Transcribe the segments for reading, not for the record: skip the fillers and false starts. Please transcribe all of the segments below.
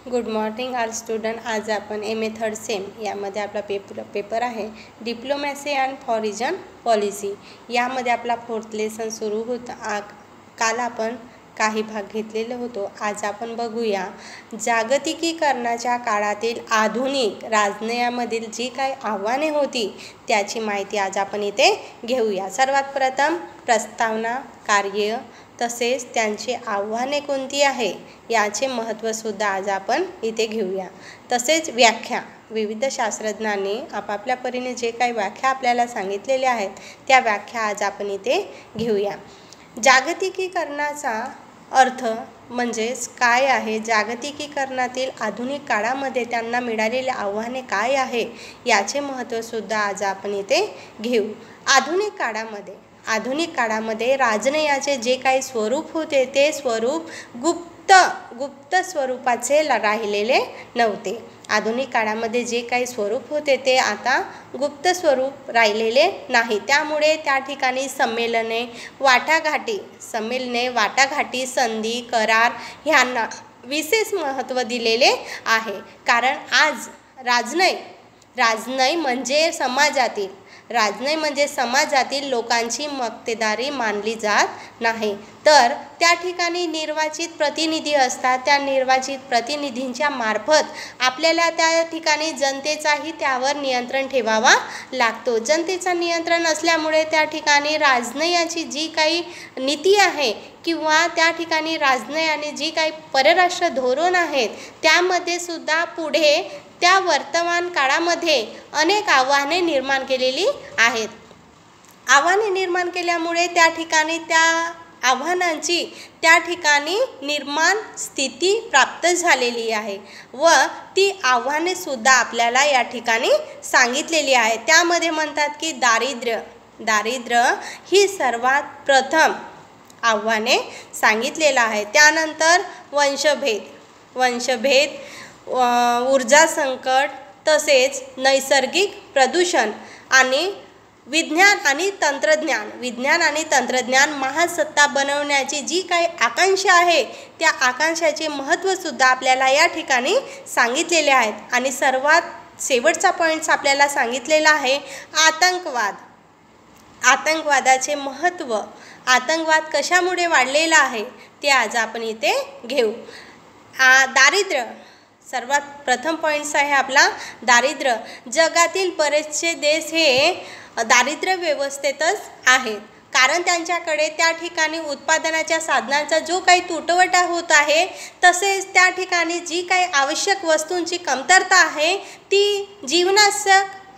Good morning all student. आज आपण MA third same यामध्ये आपला पेपर आहे डिप्लोमॅसी अँड फॉरेन पॉलिसी. यामध्ये आपला फोर्थ लेसन सुरू होता. काल आपण काही भाग घेतलेले होतो. आज आपण बघूया जागतिकीकरणाच्या काळातील आधुनिक राजनयामधील जी काही आव्हाने होती त्याची माहिती आज आपण इथे घेऊया. सर्वात प्रथम प्रस्तावना, कार्य तसेच त्यांची आव्हाने कोणती आहे याचे महत्त्वसुद्धा आज आपण इथे घेऊया. तसेच व्याख्या, विविध शास्त्रज्ञांनी आपापल्या परीने जे काही व्याख्या आपल्याला सांगितलेल्या आहेत त्या व्याख्या आज आपण इथे घेऊया. जागतिकीकरणाचा अर्थ म्हणजेच काय आहे, जागतिकीकरणातील आधुनिक काळामध्ये त्यांना मिळालेले आव्हाने काय आहे याचे महत्त्वसुद्धा आज आपण इथे घेऊ. आधुनिक काळामध्ये राजनयाचे जे काही स्वरूप होते ते स्वरूप गुप्त स्वरूपाचे राहिलेले नव्हते. आधुनिक काळामध्ये जे काही स्वरूप होते ते आता गुप्त स्वरूप राहिलेले नाही. त्यामुळे त्या ठिकाणी संमेलने, वाटाघाटी, संधी, करार ह्यांना विशेष महत्त्व दिलेले आहे. कारण आज राजनय म्हणजे समाजातील लोकांची मक्तेदारी मानली जात नाही, तर त्या ठिकाणी निर्वाचित प्रतिनिधी असतात. त्या निर्वाचित प्रतिनिधींच्या मार्फत आपल्याला त्या ठिकाणी जनतेचाही त्यावर नियंत्रण ठेवावा लागतो. जनतेचा नियंत्रण असल्यामुळे त्या ठिकाणी राजनयाची जी काही नीती आहे किंवा त्या ठिकाणी राजनयाने जी काही परराष्ट्र धोरण आहेत त्यामध्ये सुद्धा पुढे त्या वर्तमान काळामध्ये अनेक आव्हाने निर्माण केलेली आहेत. आव्हाने निर्माण केल्यामुळे त्या ठिकाणी त्या आव्हानांची त्या ठिकाणी निर्माण स्थिती प्राप्त झालेली आहे व ती आव्हाने सुद्धा आपल्याला या ठिकाणी सांगितलेली आहे. त्यामध्ये म्हणतात की दारिद्र्य ही सर्वात प्रथम आव्हाने सांगितलेलं आहे. त्यानंतर वंशभेद, ऊर्जा संकट तसेच नैसर्गिक प्रदूषण आणि विज्ञान आणि तंत्रज्ञान महासत्ता बनवण्याची जी काही आकांक्षा आहे त्या आकांक्षाचे महत्त्वसुद्धा आपल्याला या ठिकाणी सांगितलेले आहेत. आणि सर्वात शेवटचा पॉईंट्स आपल्याला सांगितलेला आहे आतंकवादाचे महत्त्व. आतंकवाद कशामुळे वाढलेला आहे ते आज आपण इथे घेऊ. दारिद्र्य, सर्वात प्रथम पॉईंट्स आहे आपला दारिद्र्य. जगातील बरेचसे देश हे दारिद्र्य व्यवस्थेतच आहेत, कारण त्यांच्याकडे त्या ठिकाणी उत्पादनाच्या साधनांचा जो काही तुटवडा होत आहे तसेच त्या ठिकाणी जी काही आवश्यक वस्तूंची कमतरता आहे ती जीवनास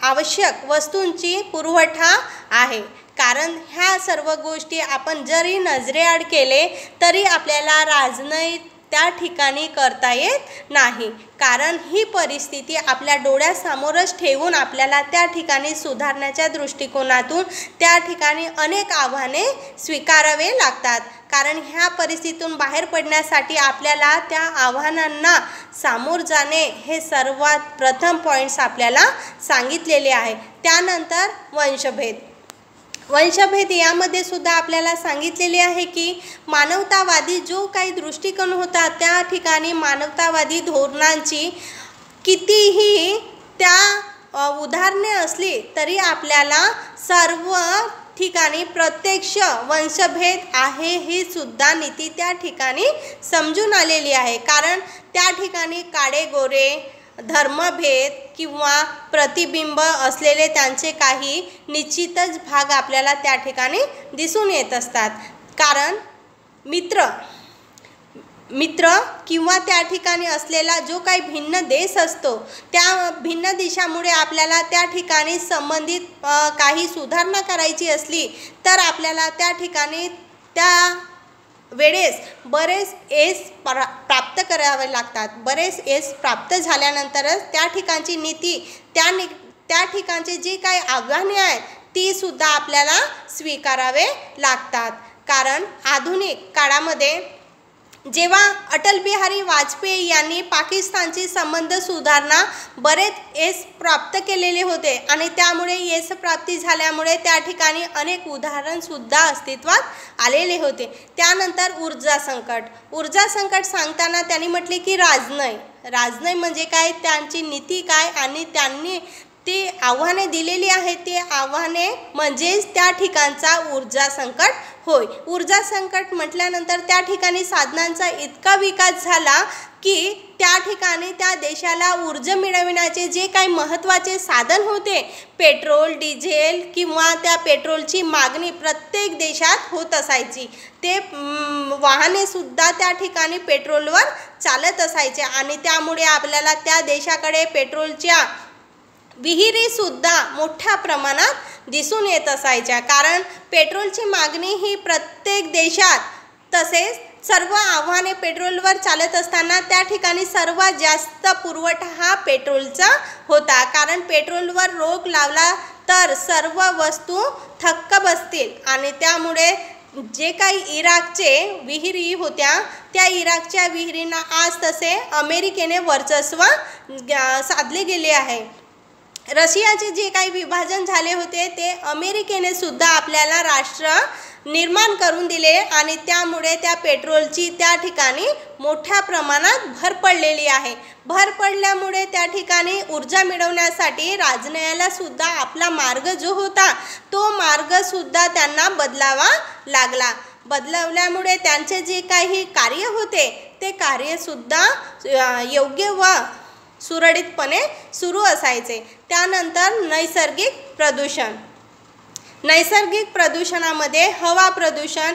आवश्यक वस्तूंची पुरवठा आहे. कारण ह्या सर्व गोष्टी आपण जरी नजरेआड केले तरी आपल्याला राजनय त्या ठिकाणी करता येत नाही, कारण ही परिस्थिती आपल्या डोळ्यासमोरच ठेवून आपल्याला त्या ठिकाणी सुधारण्याच्या दृष्टिकोनातून त्या ठिकाणी अनेक आव्हाने स्वीकारावे लागतात. कारण ह्या परिस्थितीतून बाहेर पडण्यासाठी आपल्याला त्या आव्हानांना सामोर जाणे हे सर्वात प्रथम पॉईंट्स आपल्याला सांगितलेले आहे. त्यानंतर वंशभेद यामध्ये सुद्धा आपल्याला सांगितलेले आहे की मानवतावादी जो काही दृष्टिकोन होता त्या ठिकाणी मानवतावादी धोरणांची कितीही त्या उदाहरणे असली तरी आपल्याला सर्व ठिकाणी प्रत्यक्ष वंशभेद आहे ही सुद्धा नीती त्या ठिकाणी समजून आलेली आहे. कारण त्या ठिकाणी काळे गोरे, धर्मभेद किंवा प्रतिबिंब असलेले त्यांचे काही निश्चितच भाग आपल्याला त्या ठिकाणी दिसून येत असतात. कारण मित्र किंवा त्या ठिकाणी असलेला जो काही भिन्न देश असतो त्या भिन्न देशामुळे आपल्याला त्या ठिकाणी संबंधित काही सुधारणा करायची असली तर आपल्याला त्या ठिकाणी त्या वेळेस बरेच यश प्राप्त करावे लागतात. बरेच यश प्राप्त झाल्यानंतरच त्या ठिकाणची नीती त्या ठिकाणची जी काही आव्हाने आहेत ती सुद्धा आपल्याला स्वीकारावे लागतात. कारण आधुनिक काळामध्ये जेव्हा अटल बिहारी वाजपेयी यांनी पाकिस्तानची संबंध सुधारणा बरेच यश प्राप्त केलेले होते आणि त्यामुळे यश प्राप्ती झाल्यामुळे त्या ठिकाणी अनेक उदाहरणसुद्धा अस्तित्वात आलेले होते. त्यानंतर ऊर्जा संकट सांगताना त्यांनी म्हटले की राजनय म्हणजे काय, त्यांची नीती काय आणि त्यांनी ती आव्हाने दिलेली आहेत, ते आव्हाने म्हणजेच त्या ठिकाणचा ऊर्जा संकट होय. ऊर्जा संकट म्हटल्यानंतर त्या ठिकाणी साधनांचा इतका विकास झाला की त्या ठिकाणी त्या देशाला ऊर्जा मिळविण्याचे जे काही महत्त्वाचे साधन होते, पेट्रोल, डिझेल किंवा त्या पेट्रोलची मागणी प्रत्येक देशात होत असायची. ते वाहनेसुद्धा त्या ठिकाणी पेट्रोलवर चालत असायचे आणि त्यामुळे आपल्याला त्या देशाकडे पेट्रोलच्या विहिरीसुद्धा मोठ्या प्रमाणात दिसून येत असायच्या. कारण पेट्रोलची मागणी ही प्रत्येक देशात, तसेच सर्व आव्हाने पेट्रोलवर चालत असताना त्या ठिकाणी सर्वात जास्त पुरवठा हा पेट्रोलचा होता. कारण पेट्रोलवर रोक लावला तर सर्व वस्तू थक्क बसतील आणि त्यामुळे जे काही इराकचे विहिरी होत्या त्या इराकच्या विहिरींना आज तसे अमेरिकेने वर्चस्व साधले गेले आहे. रशियाचे जे काही विभाजन झाले होते ते अमेरिकेने सुद्धा आपल्याला राष्ट्र निर्माण करून दिले आणि त्यामुळे त्या पेट्रोलची त्या ठिकाणी मोठ्या प्रमाणात भर पडलेली आहे. भर पडल्यामुळे त्या ठिकाणी ऊर्जा मिळवण्यासाठी राजनयाला सुद्धा आपला मार्ग जो होता तो मार्गसुद्धा त्यांना बदलावा लागला. बदलवल्यामुळे त्यांचे जे काही कार्य होते ते कार्यसुद्धा योग्य व सुरळीतपणे सुरू असायचे. त्यानंतर नैसर्गिक प्रदूषण. नैसर्गिक प्रदूषणामध्ये हवा प्रदूषण,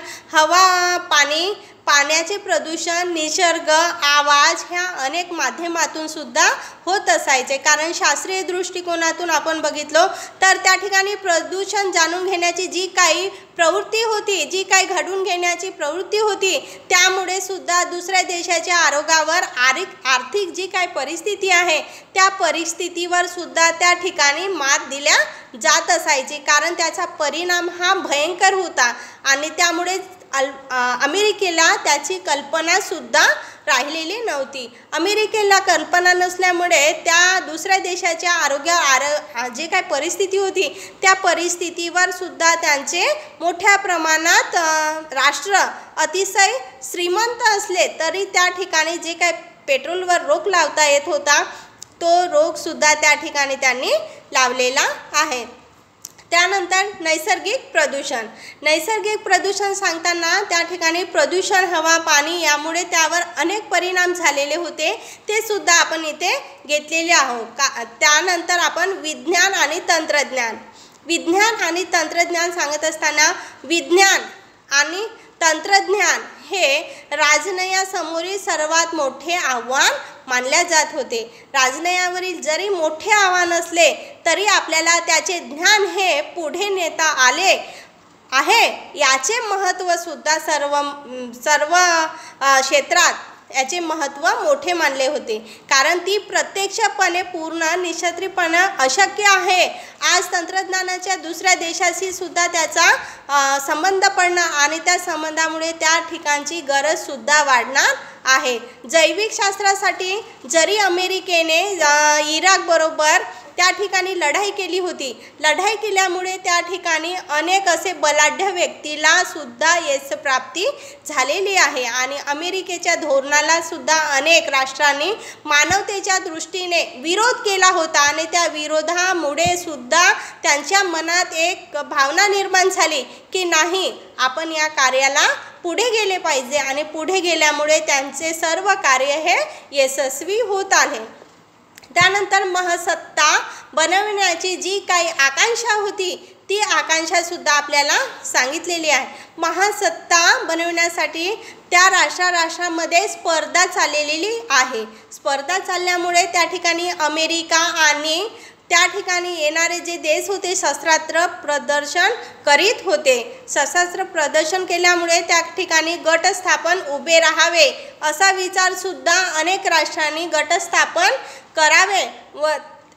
पाण्याचे प्रदूषण, निसर्ग, आवाज ह्या अनेक माध्यमातून सुद्धा होत असायचे. कारण शास्त्रीय दृष्टिकोनातून आपण बघितलो तर त्या ठिकाणी प्रदूषण जाणून घेण्याची जी काही प्रवृत्ती होती, जी काही घडवून घेण्याची प्रवृत्ती होती, त्यामुळे सुद्धा दुसऱ्या देशाच्या आरोग्यावर आर्थिक जी काही परिस्थिती आहे त्या परिस्थितीवर सुद्धा त्या ठिकाणी मात दिल्या जात असायची. कारण त्याचा परिणाम हा भयंकर होता आणि त्यामुळे अमेरिकेला त्याची कल्पनासुद्धा राहिलेली नव्हती. अमेरिकेला कल्पना नसल्यामुळे त्या दुसऱ्या देशाच्या जे काही परिस्थिती होती त्या परिस्थितीवर सुद्धा त्यांचे मोठ्या प्रमाणात राष्ट्र अतिशय श्रीमंत असले तरी त्या ठिकाणी जे काही पेट्रोलवर रोक लावता येत होता तो रोकसुद्धा त्या ठिकाणी त्यांनी लावलेला आहे. त्यानंतर नैसर्गिक प्रदूषण. नैसर्गिक प्रदूषण सांगताना त्या ठिकाणी प्रदूषण, हवा, पाणी यामुळे त्यावर अनेक परिणाम झालेले होते, ते सुद्धा आपण इथे घेतलेले आहोत. त्यानंतर आपण विज्ञान आणि तंत्रज्ञान. विज्ञान आणि तंत्रज्ञान सांगत असताना विज्ञान आणि तंत्रज्ञान हे राजनयासमोरील सर्वात मोठे आव्हान मानल्या जात होते. राजनयावरील जरी मोठे आव्हान असले तरी आपल्याला त्याचे ज्ञान हे पुढे नेता आले आहे याचे महत्त्वसुद्धा सर्व क्षेत्रात याचे महत्त्व मोठे मानले होते. कारण ती प्रत्यक्षपणे पूर्ण निश्चितपणे अशक्य आहे. आज तंत्रज्ञानाच्या दुसऱ्या देशाशी सुद्धा त्याचा संबंध पडणं आणि त्या संबंधामुळे त्या ठिकाणची गरजसुद्धा वाढणार आहे. जैविक शास्त्रासाठी जरी अमेरिकेने इराकबरोबर त्या ठिकाणी लढाई केली होती, लढाई केल्यामुळे त्या ठिकाणी अनेक असे बलाढ्य व्यक्तीला सुद्धा यशप्राप्ती झालेली आहे आणि अमेरिकेच्या धोरणाला सुद्धा अनेक राष्ट्रांनी मानवतेच्या दृष्टीने विरोध केला होता आणि त्या विरोधामुळे सुद्धा त्यांच्या मनात एक भावना निर्माण झाली की नाही, आपण या कार्याला पुढे गेले पाहिजे आणि पुढे गेल्यामुळे त्यांचे सर्व कार्य हे यशस्वी होत आले. त्यानंतर महासत्ता बनवण्याची जी काही आकांक्षा होती ती आकांक्षासुद्धा आपल्याला सांगितलेली आहे. महासत्ता बनवण्यासाठी त्या राष्ट्रामध्ये स्पर्धा चाललेली आहे. स्पर्धा चालल्यामुळे त्या ठिकाणी अमेरिका आणि त्या ठिकाणी येणारे जे देश होते शस्त्रास्त्र प्रदर्शन करीत होते. शस्त्रास्त्र प्रदर्शन केल्यामुळे त्या ठिकाणी गटस्थापन उभे राहावे असा विचारसुद्धा अनेक राष्ट्रांनी गटस्थापन करावे व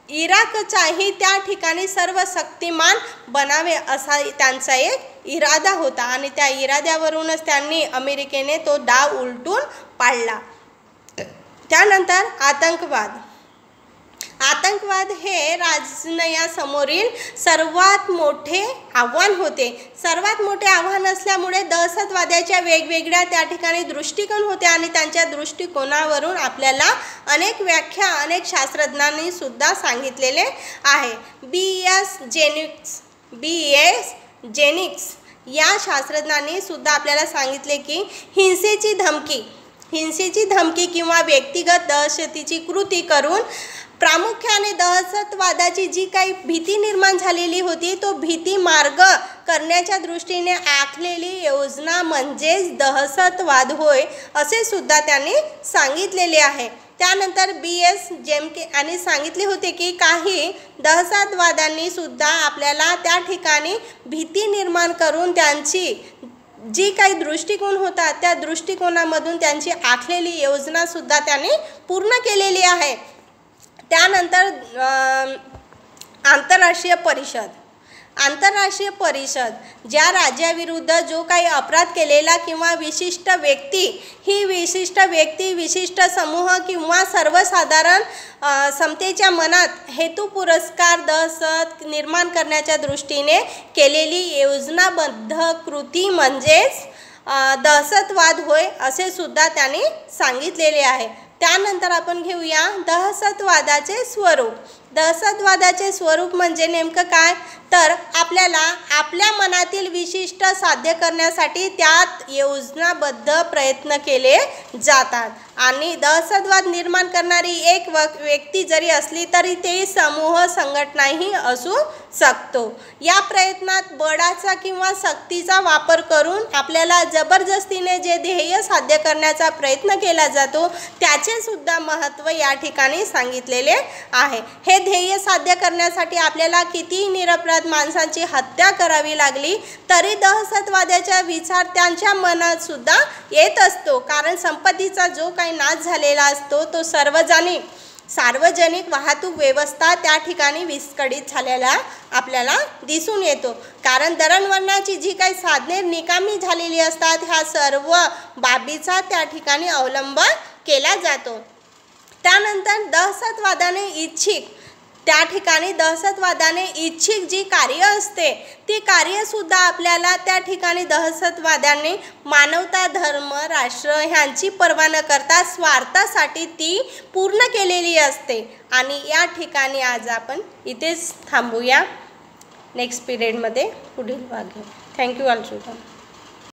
इराकचाही त्या ठिकाणी सर्व शक्तिमान बनावे असा त्यांचा एक इरादा होता आणि त्या इराद्यावरूनच त्यांनी अमेरिकेने तो डाव उलटून पाडला. त्यानंतर आतंकवाद. आतंकवाद हे राजनयासमोरील सर्वात मोठे आव्हान होते. सर्वात मोठे आव्हान असल्यामुळे दहशतवाद्याच्या वेगवेगळ्या त्या ठिकाणी दृष्टिकोन होते आणि त्यांच्या दृष्टिकोनावरून आपल्याला अनेक व्याख्या अनेक शास्त्रज्ञांनी सुद्धा सांगितलेले आहे. B.S. जेनिक्स या शास्त्रज्ञांनी सुद्धा आपल्याला सांगितले की हिंसेची धमकी किंवा व्यक्तिगत दहशतीची कृती करून प्रामुख्याने दहशतवादाची जी काही भीती निर्माण झालेली होती तो भीती मार्ग करण्याच्या दृष्टीने आखलेली योजना म्हणजेच दहशतवाद होय असे सुद्धा त्यांनी सांगितलेले आहे. त्यानंतर B.S. जेमके यांनी सांगितले होते की काही दहशतवाद्यांनी सुद्धा आपल्याला त्या ठिकाणी भीती निर्माण करून त्यांची जी काही दृष्टिकोन होता त्या दृष्टिकोनामधून त्यांची आखलेली योजनासुद्धा त्यांनी पूर्ण केलेली आहे. त्यानंतर आंतरराष्ट्रीय परिषद ज्या राज्याविरुद्ध जो काही अपराध केलेला किंवा विशिष्ट व्यक्ती विशिष्ट समूह किंवा सर्वसाधारण समतेच्या मनात हेतू पुरस्कार दहशत निर्माण करण्याच्या दृष्टीने केलेली योजनाबद्ध कृती म्हणजेच दहशतवाद होय असे सुद्धा त्यांनी सांगितलेले आहे. त्यानंतर आपण घेऊया दहशतवादाचे स्वरूप म्हणजे नेमकं काय तर आपल्याला आपल्या मनातील विशिष्ट साध्य करण्यासाठी त्यात योजनाबद्ध प्रयत्न केले जातात आणि दहशतवाद निर्माण करणारी एक व्यक्ती जरी असली तरी ते समूह संघटनाही असू शकतो. या प्रयत्नात बळाचा किंवा सक्तीचा वापर करून आपल्याला जबरदस्तीने जे ध्येय साध्य करण्याचा प्रयत्न केला जातो त्याचे सुद्धा महत्त्व या ठिकाणी सांगितलेले आहे. हे ध्येय साध्य करण्यासाठी आपल्याला कितीही निरपराध माणसांची हत्या करावी लागली तरी दहशतवाद्याचा विचार त्यांच्या मनात सुद्धा येत असतो, कारण संपत्तीचा जो काही नाश झालेला असतो तो सार्वजनिक वाहतूक व्यवस्था त्या ठिकाणी विस्कळीत झालेला आपल्याला दिसून येतो, कारण दळणवळणाची जी काही साधने निकामी झालेली असतात ह्या सर्व बाबीचा त्या ठिकाणी अवलंब केला जातो. त्यानंतर दहशतवादाने इच्छिक जी कार्य असते ती कार्यसुद्धा आपल्याला त्या ठिकाणी दहशतवाद्यांनी मानवता धर्म राष्ट्र ह्यांची पर्वा न करता स्वार्थासाठी ती पूर्ण केलेली असते. आणि या ठिकाणी आज आपण इथेच थांबूया. नेक्स्ट पिरियडमध्ये पुढील भाग घेऊ. Thank you all student.